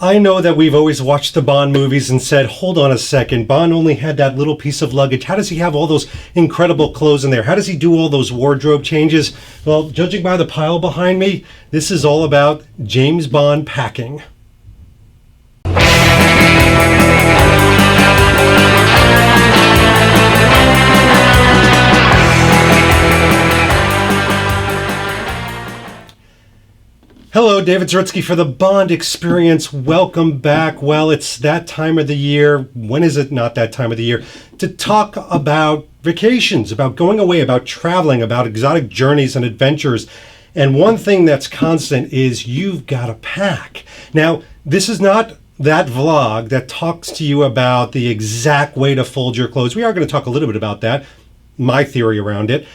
I know that we've always watched the Bond movies and said, hold on a second, Bond only had that little piece of luggage. How does he have all those incredible clothes in there? How does he do all those wardrobe changes? Well, judging by the pile behind me, this is all about James Bond packing. Hello, David Zaritsky for the Bond Experience. Welcome back. Well, it's that time of the year. When is it not that time of the year? To talk about vacations, about going away, about traveling, about exotic journeys and adventures. And one thing that's constant is you've got to pack. Now, this is not that vlog that talks to you about the exact way to fold your clothes. We are going to talk a little bit about that. My theory around it.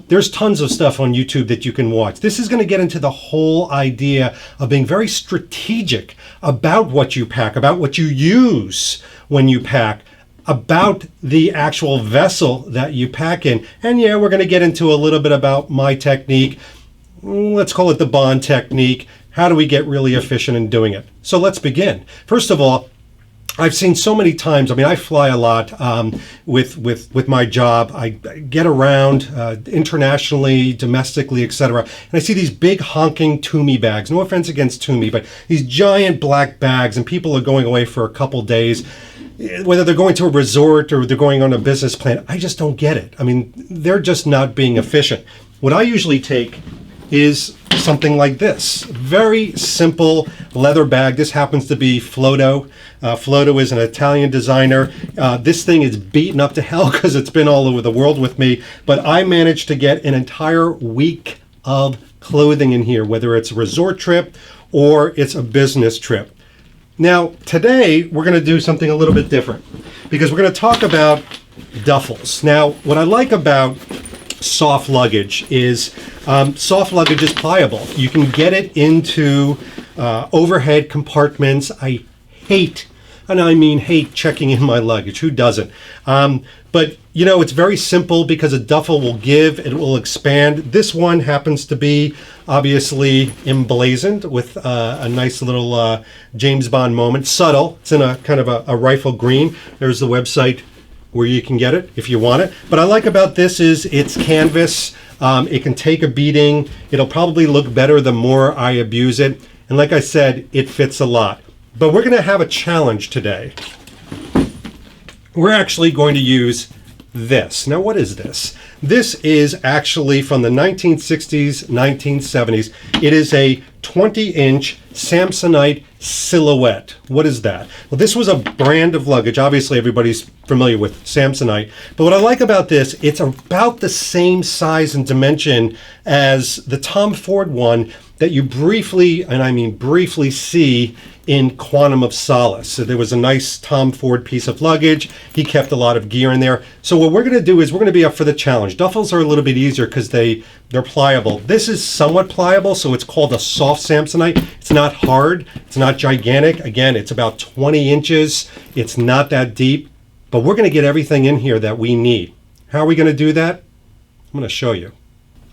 There's tons of stuff on YouTube that you can watch. This is going to get into the whole idea of being very strategic about what you pack, about what you use when you pack, about the actual vessel that you pack in. And yeah, we're going to get into a little bit about my technique. Let's call it the Bond technique. How do we get really efficient in doing it? So let's begin. First of all, I've seen so many times, I fly a lot with my job. I get around internationally, domestically, etc. And I see these big honking Toomey bags. No offense against Toomey, but these giant black bags, and people are going away for a couple days. Whether they're going to a resort or they're going on a business plan, I just don't get it. They're just not being efficient. What I usually take is something like this. Very simple leather bag. This happens to be Floto. Floto is an Italian designer. This thing is beaten up to hell because it's been all over the world with me, but I managed to get an entire week of clothing in here, whether it's a resort trip or it's a business trip. Now, today we're going to do something a little bit different because we're going to talk about duffels. Now, what I like about soft luggage is soft luggage is pliable. You can get it into overhead compartments. I hate, and I mean hate, checking in my luggage. Who doesn't? But it's very simple because a duffel will give, it will expand. This one happens to be obviously emblazoned with a nice little James Bond moment. Subtle. It's in a kind of a rifle green. There's the website where you can get it if you want it. But I like about this is it's canvas. It can take a beating. It'll probably look better the more I abuse it. And like I said, it fits a lot. But we're going to have a challenge today. We're actually going to use this. Now, what is this? This is actually from the 1960s, 1970s. It is a 20-inch Samsonite silhouette. What is that? Well, this was a brand of luggage. Obviously, everybody's familiar with Samsonite. But what I like about this, it's about the same size and dimension as the Tom Ford one that you briefly, and I mean briefly, see in Quantum of Solace. So there was a nice Tom Ford piece of luggage. He kept a lot of gear in there. So what we're going to do is we're going to be up for the challenge. Duffels are a little bit easier because they're pliable. This is somewhat pliable, so it's called a soft Samsonite. It's not hard. It's not gigantic. Again, it's about 20 inches. It's not that deep. But we're going to get everything in here that we need. How are we going to do that? I'm going to show you.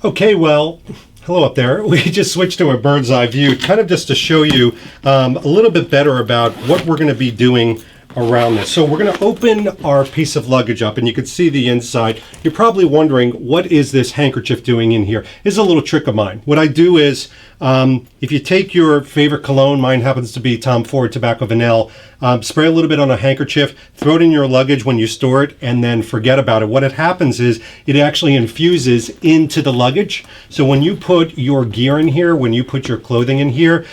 Okay, well, hello up there. We just switched to a bird's eye view, kind of just to show you a little bit better about what we're going to be doing around this. So we're going to open our piece of luggage up and you can see the inside. You're probably wondering, what is this handkerchief doing in here? It's a little trick of mine. What I do is, if you take your favorite cologne, mine happens to be Tom Ford Tobacco Vanille, spray a little bit on a handkerchief, throw it in your luggage when you store it, and then forget about it. What it happens is it actually infuses into the luggage. So when you put your gear in here, when you put your clothing in here,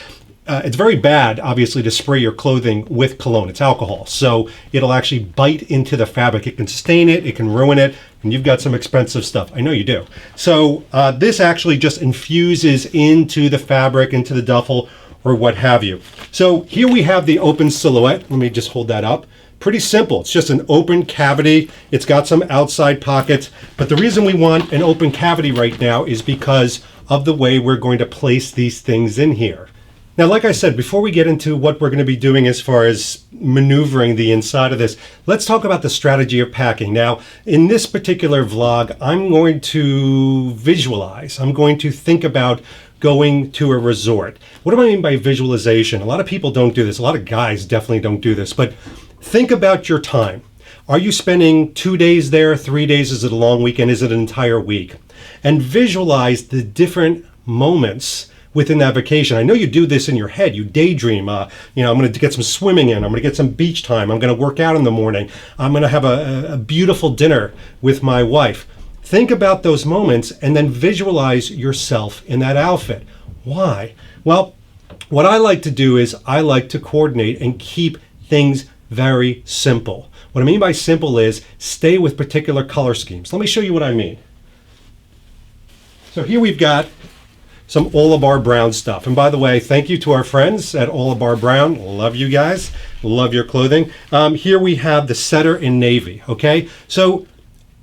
it's very bad, obviously, to spray your clothing with cologne. It's alcohol, so it'll actually bite into the fabric. It can stain it, it can ruin it, and you've got some expensive stuff. I know you do. So this actually just infuses into the fabric, into the duffel, or what have you. So here we have the open silhouette. Let me just hold that up. Pretty simple. It's just an open cavity. It's got some outside pockets. But the reason we want an open cavity right now is because of the way we're going to place these things in here. Now, like I said, before we get into what we're going to be doing as far as maneuvering the inside of this, let's talk about the strategy of packing. Now, in this particular vlog, I'm going to visualize. I'm going to think about going to a resort. What do I mean by visualization? A lot of people don't do this. A lot of guys definitely don't do this, but think about your time. Are you spending 2 days there, 3 days? Is it a long weekend? Is it an entire week? And visualize the different moments within that vacation. I know you do this in your head. You daydream. I'm going to get some swimming in. I'm going to get some beach time. I'm going to work out in the morning. I'm going to have a beautiful dinner with my wife. Think about those moments and then visualize yourself in that outfit. Why? Well, what I like to do is I like to coordinate and keep things very simple. What I mean by simple is stay with particular color schemes. Let me show you what I mean. So here we've got some Olabar Brown stuff. And by the way, thank you to our friends at Olabar Brown. Love you guys. Love your clothing. Here we have the setter in navy, okay? So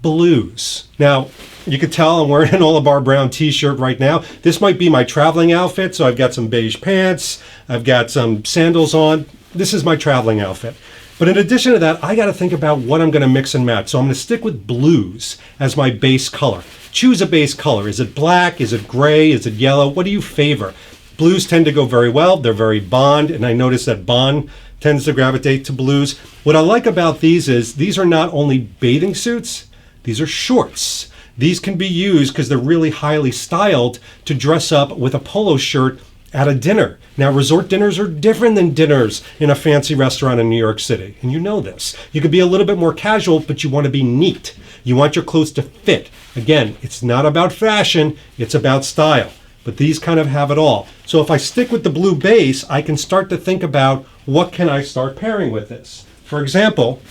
blues. Now, you can tell I'm wearing an Olabar Brown t-shirt right now. This might be my traveling outfit. So I've got some beige pants. I've got some sandals on. This is my traveling outfit. But in addition to that, I got to think about what I'm going to mix and match. So I'm going to stick with blues as my base color. Choose a base color. Is it black? Is it gray? Is it yellow? What do you favor? Blues tend to go very well. They're very bond, and I notice that bond tends to gravitate to blues. What I like about these is these are not only bathing suits, these are shorts. These can be used because they're really highly styled to dress up with a polo shirt at a dinner. Now, resort dinners are different than dinners in a fancy restaurant in New York City, and you know this. You could be a little bit more casual, but you want to be neat. You want your clothes to fit. Again, it's not about fashion, it's about style. But these kind of have it all. So if I stick with the blue base, I can start to think about what can I start pairing with this. For example,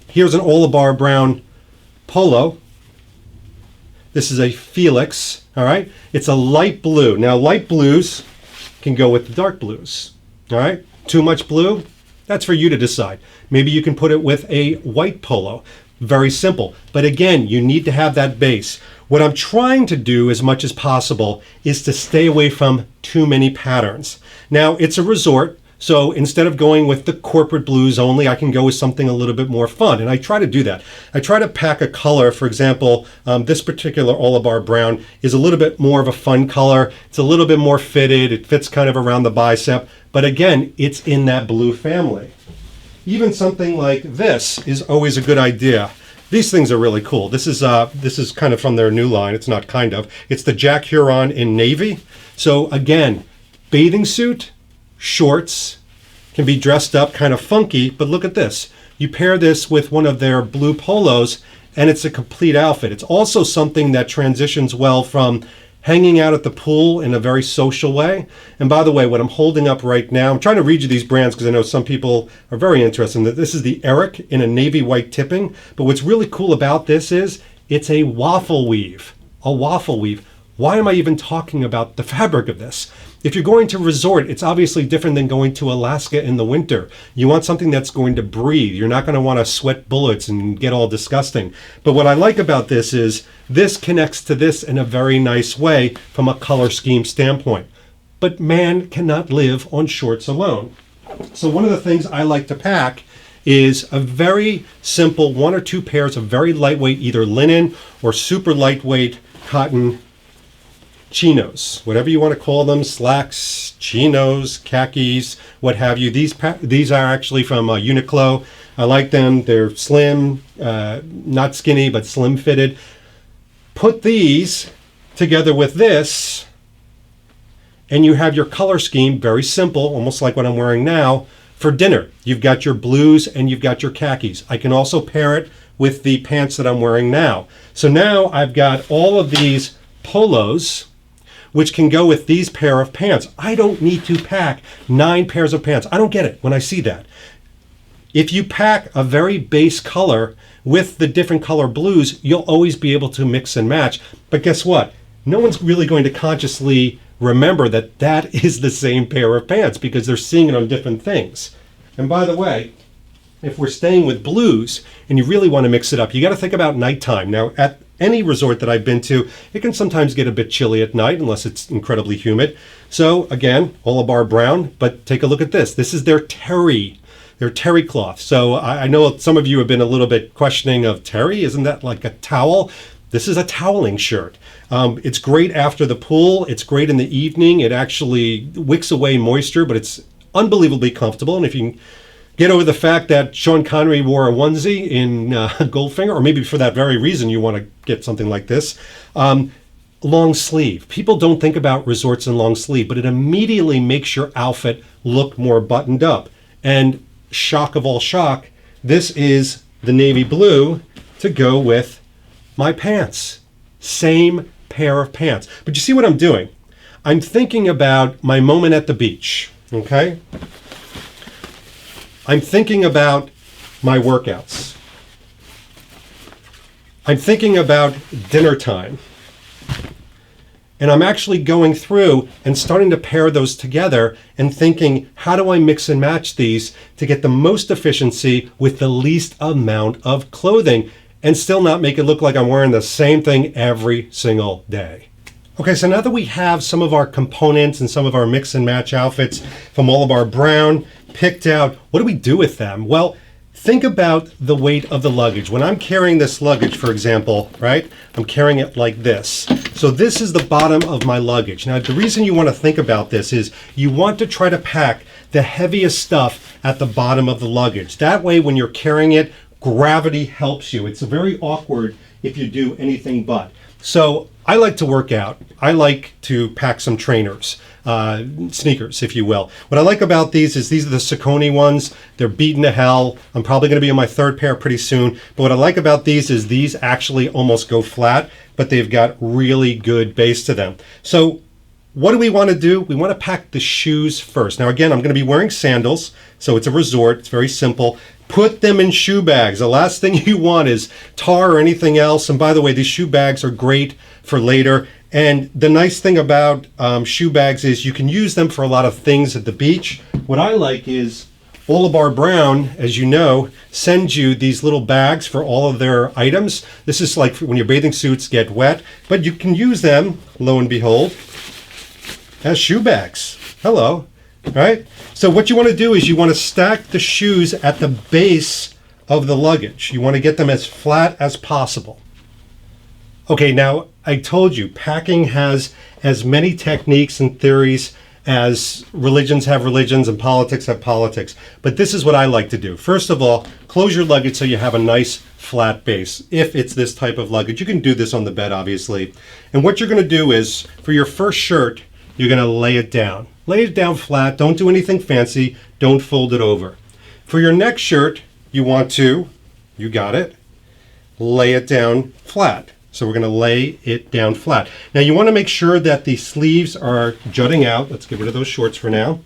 here's an Olabar Brown polo. This is a Felix, all right? It's a light blue. Now, light blues can go with the dark blues, all right? Too much blue? That's for you to decide. Maybe you can put it with a white polo. Very simple. But again, you need to have that base. What I'm trying to do as much as possible is to stay away from too many patterns. Now, it's a resort, so instead of going with the corporate blues only, I can go with something a little bit more fun. And I try to do that. I try to pack a color. For example, this particular Olabar Brown is a little bit more of a fun color. It's a little bit more fitted. It fits kind of around the bicep. But again, it's in that blue family. Even something like this is always a good idea. These things are really cool. This is kind of from their new line. It's not kind of. It's the Jack Huron in navy. So again, bathing suit, shorts, can be dressed up kind of funky, but look at this. You pair this with one of their blue polos, and it's a complete outfit. It's also something that transitions well from hanging out at the pool in a very social way. And by the way, what I'm holding up right now, I'm trying to read you these brands because I know some people are very interested in that. This is the Eric in a navy white tipping. But what's really cool about this is it's a waffle weave. A waffle weave. Why am I even talking about the fabric of this? If you're going to resort, it's obviously different than going to Alaska in the winter. You want something that's going to breathe. You're not going to want to sweat bullets and get all disgusting. But what I like about this is this connects to this in a very nice way from a color scheme standpoint. But man cannot live on shorts alone. So one of the things I like to pack is a very simple 1 or 2 pairs of very lightweight, either linen or super lightweight cotton chinos, whatever you want to call them, slacks, chinos, khakis, what have you. These are actually from Uniqlo. I like them. They're slim, not skinny, but slim fitted. Put these together with this, and you have your color scheme, very simple, almost like what I'm wearing now, for dinner. You've got your blues and you've got your khakis. I can also pair it with the pants that I'm wearing now. So now I've got all of these polos, which can go with these pair of pants. I don't need to pack 9 pairs of pants. I don't get it when I see that. If you pack a very base color with the different color blues, you'll always be able to mix and match. But guess what? No one's really going to consciously remember that that is the same pair of pants because they're seeing it on different things. And by the way, if we're staying with blues and you really want to mix it up, you got to think about nighttime. Now, at any resort that I've been to, it can sometimes get a bit chilly at night unless it's incredibly humid. So again, Olabar Brown, but take a look at this. This is their terry cloth. So I know some of you have been a little bit questioning of terry. Isn't that like a towel? This is a toweling shirt. It's great after the pool. It's great in the evening. It actually wicks away moisture, but it's unbelievably comfortable. And if you can get over the fact that Sean Connery wore a onesie in Goldfinger, or maybe for that very reason you want to get something like this. Long sleeve. People don't think about resorts in long sleeve, but it immediately makes your outfit look more buttoned up. And shock of all shock, this is the navy blue to go with my pants. Same pair of pants. But you see what I'm doing? I'm thinking about my moment at the beach, okay? I'm thinking about my workouts. I'm thinking about dinner time. And I'm actually going through and starting to pair those together and thinking, how do I mix and match these to get the most efficiency with the least amount of clothing and still not make it look like I'm wearing the same thing every single day? Okay, so now that we have some of our components and some of our mix and match outfits from all of our brown picked out, what do we do with them? Well, think about the weight of the luggage. When I'm carrying this luggage, for example, right, I'm carrying it like this. So this is the bottom of my luggage. Now, the reason you want to think about this is you want to try to pack the heaviest stuff at the bottom of the luggage. That way, when you're carrying it, gravity helps you. It's very awkward if you do anything but. So I like to work out. I like to pack some trainers, sneakers, if you will. What I like about these are the Saucony ones. They're beaten to hell. I'm probably going to be on my third pair pretty soon. But what I like about these is these actually almost go flat, but they've got really good base to them. So what do we want to do? We want to pack the shoes first. Now, again, I'm going to be wearing sandals, so it's a resort. It's very simple. Put them in shoe bags. The last thing you want is tar or anything else. And by the way, these shoe bags are great for later. And the nice thing about shoe bags is you can use them for a lot of things at the beach. What I like is All of Our Brown, as you know, sends you these little bags for all of their items. This is like when your bathing suits get wet, but you can use them, lo and behold, as shoe bags. Hello. All right? So what you want to do is you want to stack the shoes at the base of the luggage. You want to get them as flat as possible. Okay, now I told you, packing has as many techniques and theories as religions have religions and politics have politics. But this is what I like to do. First of all, close your luggage so you have a nice flat base. If it's this type of luggage, you can do this on the bed, obviously. And what you're going to do is, for your first shirt, you're going to lay it down. Lay it down flat. Don't do anything fancy. Don't fold it over. For your next shirt, you want to, you got it, lay it down flat. So we're going to lay it down flat. Now you want to make sure that the sleeves are jutting out. Let's get rid of those shorts for now.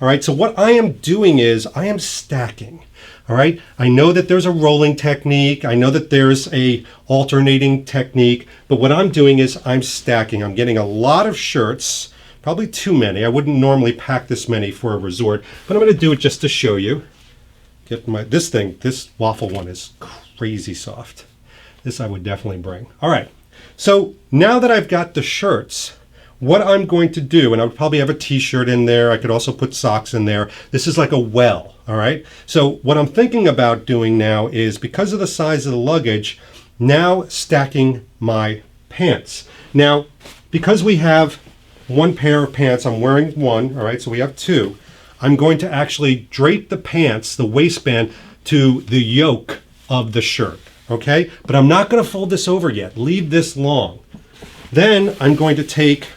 All right, so what I am doing is I am stacking. All right, I know that there's a rolling technique. I know that there's a alternating technique, but what I'm doing is I'm stacking. I'm getting a lot of shirts. Probably too many. I wouldn't normally pack this many for a resort, but I'm going to do it just to show you. Get this waffle one is crazy soft. This I would definitely bring. All right. So now that I've got the shirts, what I'm going to do, and I would probably have a t-shirt in there. I could also put socks in there. This is like a well. All right. So what I'm thinking about doing now is, because of the size of the luggage, now stacking my pants. Now, because we have one pair of pants, I'm wearing one, all right, so we have two. I'm going to actually drape the pants, the waistband, to the yoke of the shirt, okay? But I'm not going to fold this over yet. Leave this long. Then I'm going to take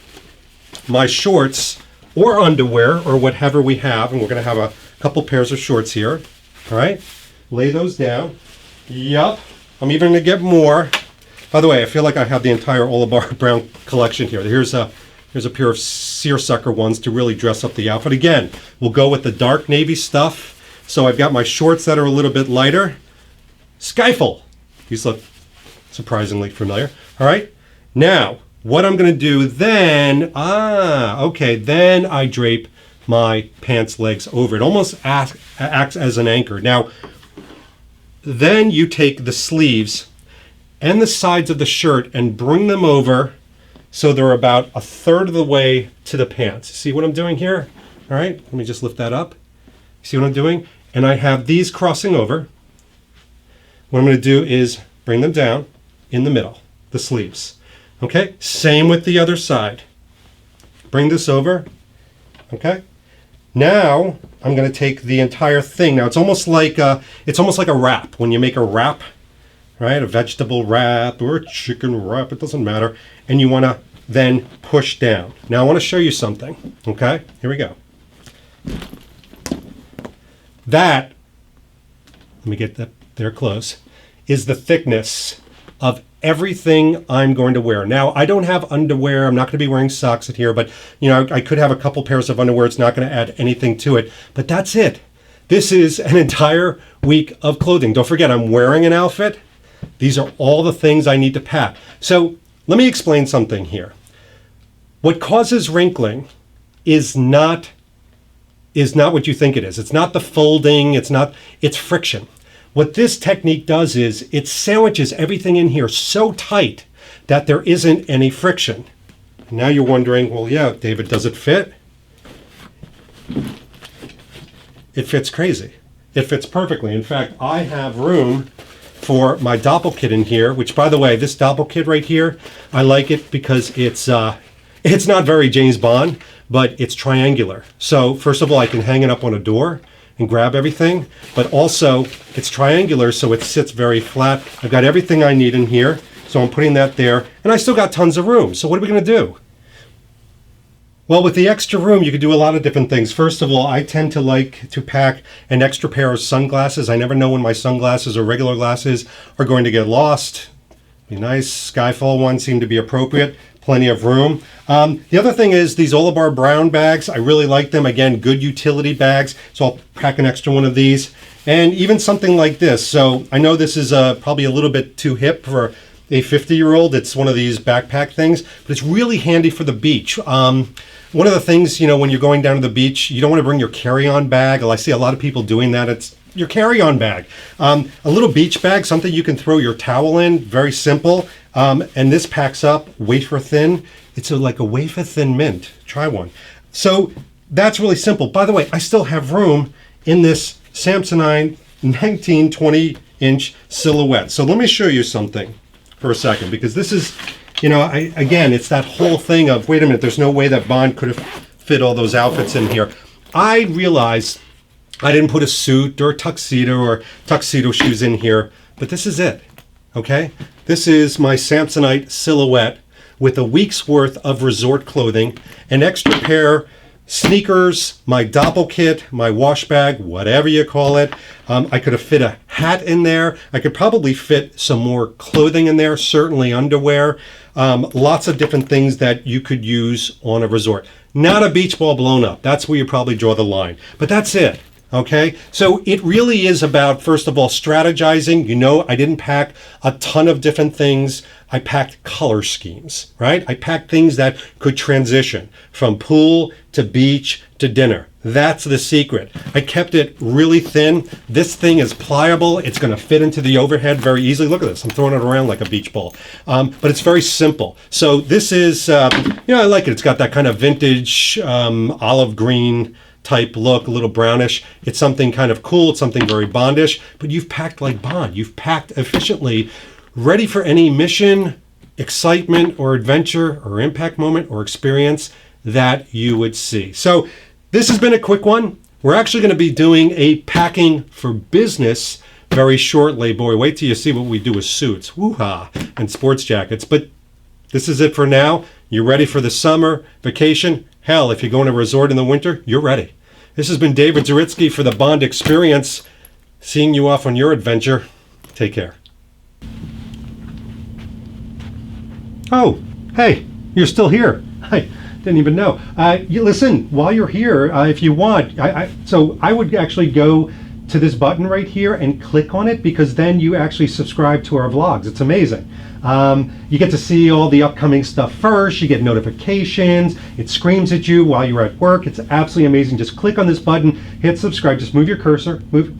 my shorts or underwear or whatever we have, and we're going to have a couple pairs of shorts here, all right? Lay those down. Yup. I'm even going to get more. By the way, I feel like I have the entire All of Our Brown collection here. Here's a pair of seersucker ones to really dress up the outfit. Again, we'll go with the dark navy stuff. So I've got my shorts that are a little bit lighter. Skyfall. These look surprisingly familiar. All right. Now, what I'm going to do then, then I drape my pants legs over. It almost acts as an anchor. Now, then you take the sleeves and the sides of the shirt and bring them over so they're about a third of the way to the pants. See what I'm doing here? All right, let me just lift that up. See what I'm doing? And I have these crossing over. What I'm going to do is bring them down in the middle. the sleeves. Okay, same with the other side. Bring this over. Okay. Now I'm going to take the entire thing. Now it's almost like a wrap. When you make a wrap, right? A vegetable wrap or a chicken wrap, it doesn't matter. And you want to then push down. Now I want to show you something. Okay, here we go. That, let me get that there close, is the thickness of everything I'm going to wear. Now, I don't have underwear. I'm not going to be wearing socks in here, but I could have a couple pairs of underwear. It's not going to add anything to it, but that's it. This is an entire week of clothing. Don't forget, I'm wearing an outfit. These are all the things I need to pack. So let me explain something here. What causes wrinkling is not what you think it is. It's not the folding. It's friction. What this technique does is it sandwiches everything in here so tight that there isn't any friction. Now you're wondering, well, yeah, David, does it fit? It fits crazy. It fits perfectly. In fact, I have room for my doppelkit in here, which, by the way, this doppelkit right here, I like it because it's not very James Bond, but it's triangular. So first of all, I can hang it up on a door and grab everything, but also it's triangular, so it sits very flat. I've got everything I need in here, so I'm putting that there, and I still got tons of room. So what are we gonna do? Well, with the extra room, you could do a lot of different things. First of all, I tend to like to pack an extra pair of sunglasses. I never know when my sunglasses or regular glasses are going to get lost. Be nice. Skyfall ones seem to be appropriate. Plenty of room. The other thing is these Olabar brown bags. I really like them. Again, good utility bags. So I'll pack an extra one of these. And even something like this. So I know this is probably a little bit too hip for a 50-year-old. It's one of these backpack things, but it's really handy for the beach. One of the things, when you're going down to the beach, you don't want to bring your carry-on bag. I see a lot of people doing that. It's your carry-on bag. A little beach bag, something you can throw your towel in, very simple. And this packs up wafer thin. It's like a wafer thin mint. Try one. So that's really simple. By the way, I still have room in this Samsonite 19-20-inch silhouette. So let me show you something for a second, because this is, again, it's that whole thing of, wait a minute, there's no way that Bond could have fit all those outfits in here. I realized I didn't put a suit or a tuxedo or tuxedo shoes in here, but this is it, okay? This is my Samsonite silhouette with a week's worth of resort clothing, an extra pair sneakers, my doppelkit, my wash bag, whatever you call it. I could have fit a hat in there. I could probably fit some more clothing in there, certainly underwear. Lots of different things that you could use on a resort. Not a beach ball blown up. That's where you probably draw the line. But that's it. Okay, so it really is about, first of all, strategizing. I didn't pack a ton of different things. I packed color schemes, right? I packed things that could transition from pool to beach to dinner. That's the secret. I kept it really thin. This thing is pliable. It's going to fit into the overhead very easily. Look at this. I'm throwing it around like a beach ball. But it's very simple. So this is, I like it. It's got that kind of vintage olive green type look, a little brownish. It's something kind of cool. It's something very Bondish, but you've packed like Bond. You've packed efficiently, ready for any mission, excitement, or adventure, or impact moment, or experience that you would see. So this has been a quick one. We're actually going to be doing a packing for business very shortly. Boy, wait till you see what we do with suits, woo-ha, and sports jackets. But this is it for now. You're ready for the summer vacation. Hell, if you're going to a resort in the winter, you're ready. This has been David Zaritsky for the Bond Experience. Seeing you off on your adventure. Take care. Oh, hey, you're still here. I didn't even know. You listen, while you're here, if you want, so I would actually go to this button right here and click on it, because then you actually subscribe to our vlogs. It's amazing. You get to see all the upcoming stuff first. You get notifications. It screams at you while you're at work. It's absolutely amazing. Just click on this button, hit subscribe, just move your cursor, move.